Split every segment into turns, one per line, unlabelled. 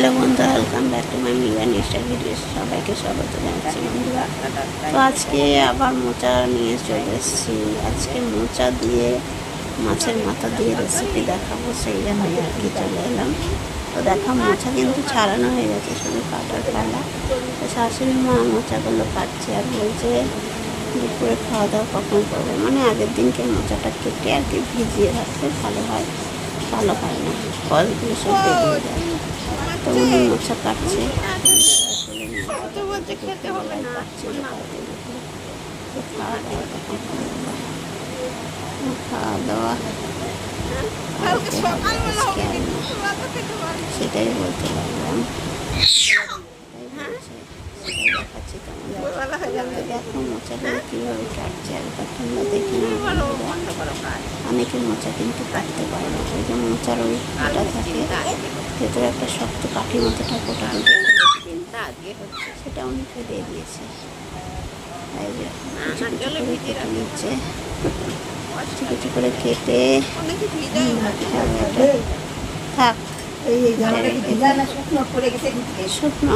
Hello বন্ধুরা, welcome back to my new and style video. সবাইকে স্বাগত জানাচ্ছি বন্ধুরা। তো আজকে আবার মোচা নিয়ে চলে এসেছি। আজকে মোচা দিয়ে মাছের মাথা দিয়ে রেসিপি দেখাবো, সেই জন্যই আর কি চলে এলাম। তো দেখা, মোচা কিন্তু ছাড়ানো হয়ে গেছে, শুধু কাটার পালা। তো শাশুড়ি মা মোচাগুলো কাটছে আর বলছে দুপুরে খাওয়া দাওয়া কখন করবে, মানে আগের দিনকে মোচাটা কেটে আর কি ভিজিয়ে রাখলে ভালো হয়, ভালো হয় না, কলগুলো সব বেরিয়ে যায়। তো উনি মোচা কাটছে, খাওয়া দাওয়া সেটাই বলতে লাগলাম। দেখাচ্ছি তোমাদের, দেখো মোচাগুলো কীভাবে কাটছে। একবার তোমরা দেখে নাও। অনেকে মোচা কিন্তু কাটতে পারে না, ওই যে মোচার ওই কাটা থাকে, ভেতরে একটা শক্ত কাঠি মতো থাকে, ওটা সেটা অনেকে দিয়ে দিয়েছে। কেটে নিচ্ছে, কিছু কিছু করে কেটে থাক শুকনো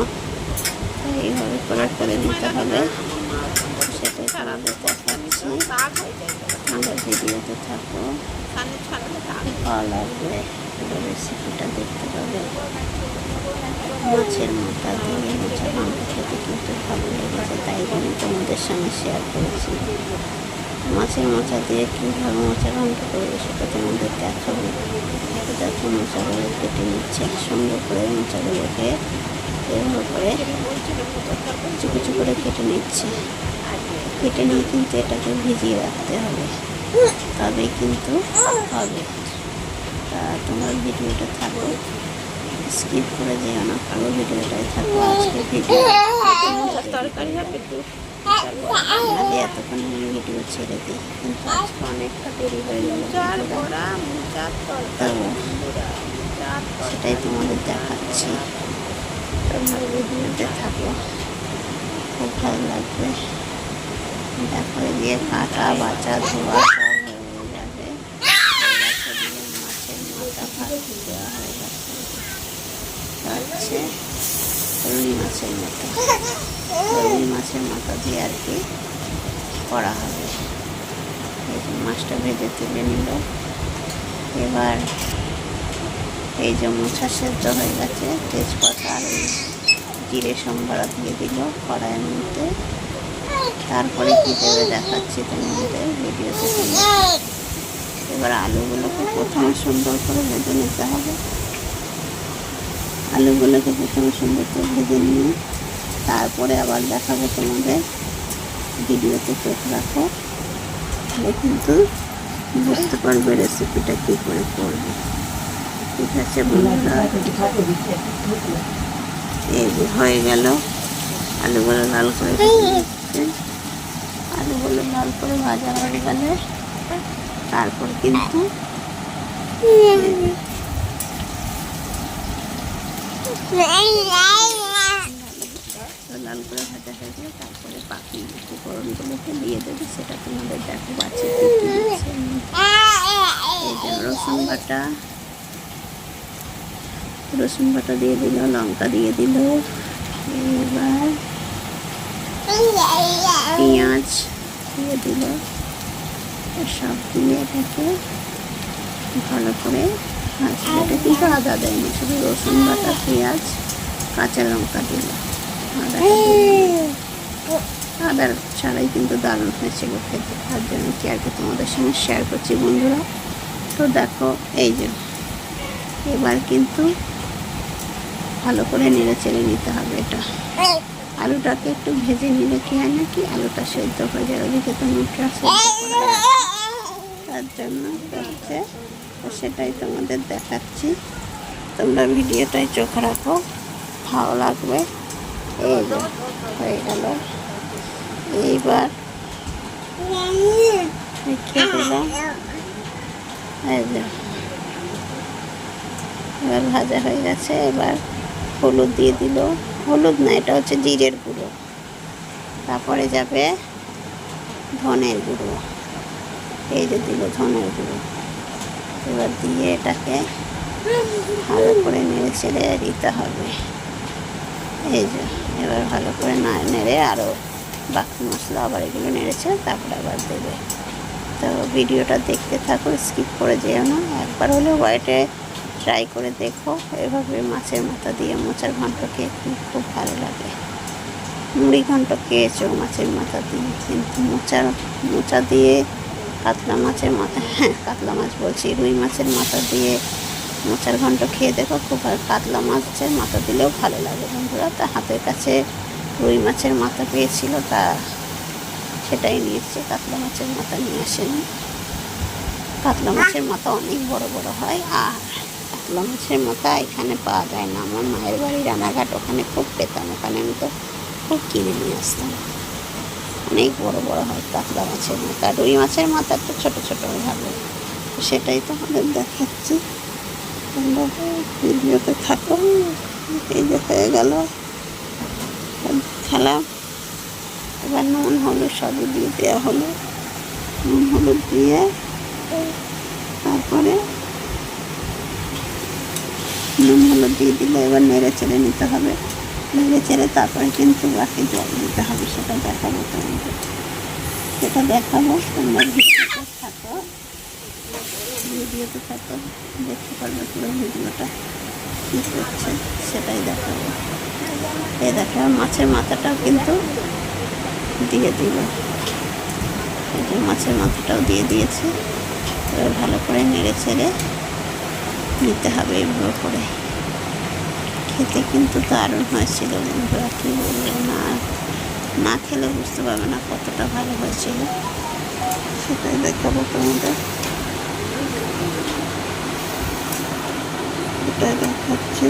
এইভাবে করে নিতে হবে। সেটাই তোমাদের দেখাচ্ছি, আমাদের ভিডিওতে থাকো, ভালো লাগবে। রেসিপিটা দেখতে পাবে। মাছের মাথা দিয়ে মোচা মাংস খেতে কিন্তু ভালো লেগেছে, তাই জন্য তোমাদের সঙ্গে শেয়ার করেছি। মাছের মাথা দিয়ে কীভাবে মোচা মাংস করবে সেটা তোমাদের দেখাবো। দেখো মোচাগুলো কেটে নিচ্ছে, সুন্দর করে মোচাগুলোকে এভাবে করে কিছু কিছু করে কেটে নিচ্ছে। কেটে নিয়ে কিন্তু এটাকে ভিজিয়ে রাখতে হবে, তবেই কিন্তু হবে। তা তোমার ভিডিওটা থাকো, স্কিপ করে যেও না, পুরো ভিডিওটাই থাকো। আজকে ভিডিও তরকারি হবে, এতক্ষণ আমি ভিডিও ছেড়ে দিই, কিন্তু আজকে অনেকটা দেরি হয়ে গেল। সেটাই তোমাদের দেখাচ্ছি, তোমরা ভিডিওতে থাকো, খুব ভালো লাগবে। দেখো দিয়ে কাটা বাছা ধোয়া সব হয়ে যাবে। মাছের মাথা ভাজি দেওয়া হয়ে গেছে, রুই মাছের মাথা, রুই মাছের মাথা দিয়ে আর কি করা হবে। এই যে মাছটা ভেজে তুলে নিল। এবার এই যে মোচা সেদ্ধ হয়ে গেছে, তেজপাতা আর জিরে সম্বারা দিয়ে দিল কড়াইয়ের মধ্যে। তারপরে কী দেবে দেখাচ্ছি তোমাদের ভিডিওতে। এবার আলুগুলোকে প্রথমে সুন্দর করে ভেজে নিতে হবে। আলুগুলোকে প্রথমে সুন্দর করে ভেজে নিয়ে তারপরে আবার দেখাবো তোমাদের, ভিডিওতে চোখ রাখো, তাহলে কিন্তু বুঝতে পারবে রেসিপিটা কী করে করবে। ঠিক আছে বন্ধুরা, এই যে হয়ে গেল, আলুগুলো লাল করে আলুগুলো লাল করে ভাজা হয়ে গেলে তারপর কিন্তু লাল করে ভাজা হয়ে গেলে তারপরে বাকি উপকরণগুলোকে দিয়ে দেবে। সেটা তোমাদের দেখো বাচ্চা এই যে রসুন বাটা দিয়ে দিল, লঙ্কা দিয়ে দিল, এবার পেঁয়াজ দিয়ে দিল, সব দিয়ে এটাকে ভালো করে ভাজবে। এটা কিন্তু আদা দেয়নি, শুধু রসুন বাটা, পেঁয়াজ, কাঁচা লঙ্কা দিল। আদার ছাড়াই কিন্তু দারুণ হয়েছিল খেতে, তার জন্য কি আর কি তোমাদের সঙ্গে শেয়ার করছি বন্ধুরা। তো দেখো এই যে এবার কিন্তু ভালো করে নেড়ে চেড়ে নিতে হবে। এটা আলুটাকে একটু ভেজে নিলে কি হয় না কি, আলুটা সেদ্ধ হয়ে যাবে, ওদিকে তো মোচা সেদ্ধ করা আছে, তার জন্য হচ্ছে। তো সেটাই তোমাদের দেখাচ্ছি, তোমরা ভিডিওটাই চোখ রাখো, ভালো লাগবে। এই যে হয়ে গেল, এইবার রেখে দিলাম। এই যে এবার ভাজা হয়ে গেছে। এবার হলুদ দিয়ে দিল, হলুদ না, এটা হচ্ছে জিরের গুঁড়ো, তারপরে যাবে ধনের গুঁড়ো, এই যে দিল ধনের গুঁড়ো। এবার দিয়ে এটাকে ভালো করে নেড়ে চেড়ে দিতে হবে। এই যে এবার ভালো করে না নেড়ে আরও বাকি মশলা আবার এগুলো নেড়েছে, তারপরে আবার দেবে। তো ভিডিওটা দেখতে থাকো, স্কিপ করে যেও না। একবার হলে হোয়াইটে ট্রাই করে দেখো, এভাবে মাছের মাথা দিয়ে মোচার ঘন্ট খেয়ে খুব ভালো লাগে। মুড়ি ঘন্ট খেয়েছো মাছের মাথা দিয়ে, কিন্তু মোচা দিয়ে কাতলা মাছের মাথা, হ্যাঁ কাতলা মাছ বলছি, রুই মাছের মাথা দিয়ে মোচার ঘন্ট খেয়ে দেখো, খুব ভালো। কাতলা মাছের মাথা দিলেও ভালো লাগে বন্ধুরা। তা হাতের কাছে রুই মাছের মাথা পেয়েছিল, তা সেটাই নিয়ে এসছে, কাতলা মাছের মাথা নিয়ে আসেনি। কাতলা মাছের মাথা অনেক বড় বড় হয়, আর কাতলা মাছের মাথা এখানে পাওয়া যায় না। আমার মায়ের বাড়ি রানাঘাট, ওখানে খুব পেতাম, ওখানে আমি তো খুব কিনে নিয়ে আসতাম। অনেক বড় বড় হয় কাতলা মাছের মাথা। রুই মাছের মাথা একটু ছোটো ছোটো ভালো, সেটাই তো আমাদের দেখাচ্ছি। ভিডিওতে থাকো। এই যে হয়ে গেল খেলা। এবার নুন হলুদ সবই দিয়ে দেওয়া হলো। নুন হলুদ দিয়ে তারপরে নুন হলুদ দিয়ে দিলে এবার নেড়ে চেড়ে নিতে হবে। নেড়ে চেড়ে তারপরে কিন্তু বাকি জল দিতে হবে, সেটা দেখাবো তোমাদের। সেটা দেখাবো, তোমরা ভিডিওতে থাকো, দেখতে পারবে পুরো ভিডিওটা কী করছে সেটাই দেখাবো। এই দেখো মাছের মাথাটাও কিন্তু দিয়ে দিল, এই যে মাছের মাথাটাও দিয়ে দিয়েছে। এবার ভালো করে নেড়ে চেড়ে নিতে হবে এইভাবে করে। খেতে কিন্তু দারুণ হয়েছিল বন্ধুরা, কী বলবো, না খেলে বুঝতে পারবে না কতটা ভালো হয়েছিল, সেটাই দেখাবো তোমাদের। এটাই দেখাচ্ছি,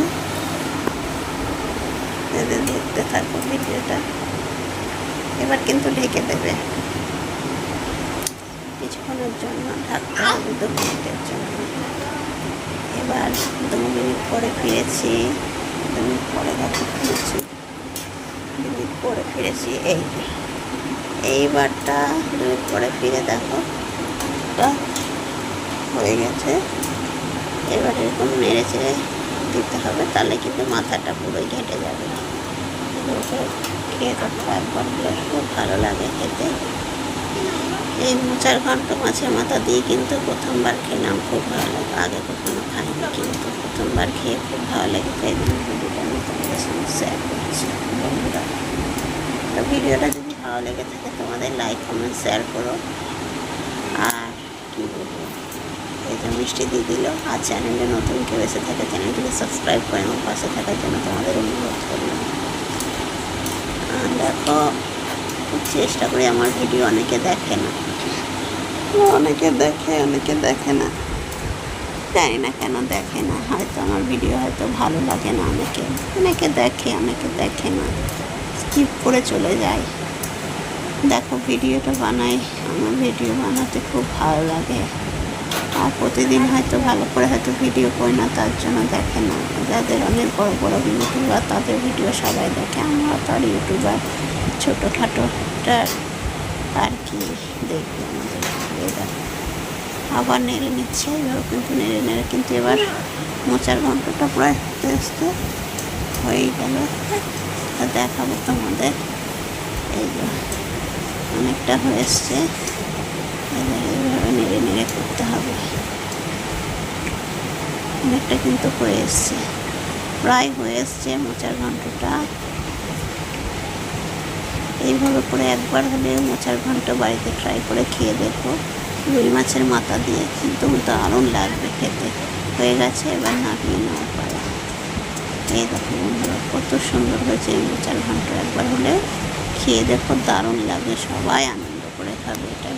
এদের দেখতে থাকবো ভিডিওটা। এবার কিন্তু ঢেকে দেবে কিছুক্ষণের জন্য, ঢাকতে হবে 2 মিনিটের জন্য। এবার 2 মিনিট পরে ফিরেছি, 2 মিনিট পরে ফিরেছি, 2 মিনিট পরে ফিরেছি। এইবারটা 2 মিনিট পরে ফিরে দেখো হয়ে গেছে। এবার এরকম নেড়ে চেড়ে দিতে হবে, তাহলে কিন্তু মাথাটা পুরোই ঘেঁটে যাবে। খেয়ে দেখো একবার, খুব ভালো লাগে খেতে। এই মোচার ঘন্ট মাছের মাথা দিয়ে কিন্তু প্রথমবার খেলাম, খুব ভালো লাগে। আগে কখনো খাইনি, কিন্তু প্রথমবার খেয়ে খুব ভালো লাগে। তাই ভিডিওটা আমি তোমাদের সঙ্গে শেয়ার করছি বন্ধুরা। তো ভিডিওটা যদি ভালো লেগে থাকে তোমাদের লাইক কমেন্ট শেয়ার করো। আর কী বলবো, এই যে মিষ্টি দিয়ে দিল। আর চ্যানেলে নতুন কেউ এসে থাকে, চ্যানেলটিকে সাবস্ক্রাইব করে আমার পাশে থাকার জন্য তোমাদের অনুরোধ করলাম। দেখো খুব চেষ্টা করি, আমার ভিডিও অনেকে দেখে না, অনেকে দেখে অনেকে দেখে না, জানি না কেন দেখে না। হয়তো আমার ভিডিও হয়তো ভালো লাগে না, অনেকে দেখে অনেকে দেখে না, স্কিপ করে চলে যায়। দেখো ভিডিওটা বানাই, আমার ভিডিও বানাতে খুব ভালো লাগে। আর প্রতিদিন হয়তো ভালো করে হয়তো ভিডিও করি না, তার জন্য দেখে না। যাদের অনেক বড় বড় ইউটিউবার তাদের ভিডিও সবাই দেখে, আমরা তো আর ইউটিউবার ছোটোখাটোটা আর কি দেখবে আমাদের। আবার নেড়ে নিচ্ছে, এইভাবে কিন্তু নেড়ে নেড়ে কিন্তু এবার মোচার ঘন্টটা প্রায় আস্তে আস্তে হয়ে গেল। দেখাবো তোমাদের। এই যে অনেকটা হয়ে এসছে, এইভাবে নেড়ে নেড়ে করতে হবে। অনেকটা কিন্তু হয়ে এসছে, প্রায় হয়ে এসছে মোচার ঘন্টটা। এইভাবে করে একবার হলে মোচার ঘন্ট বাড়িতে ট্রাই করে খেয়ে দেখো, রুই মাছের মাথা দিয়ে, কিন্তু দারুণ লাগবে খেতে। হয়ে গেছে, এবার নামিয়ে নেওয়ার পালা। এই দেখো বন্ধুরা কত সুন্দর হয়েছে এই মোচার ঘন্ট। একবার হলে খেয়ে দেখো, দারুণ লাগবে, সবাই আনন্দ করে খাবে এটা।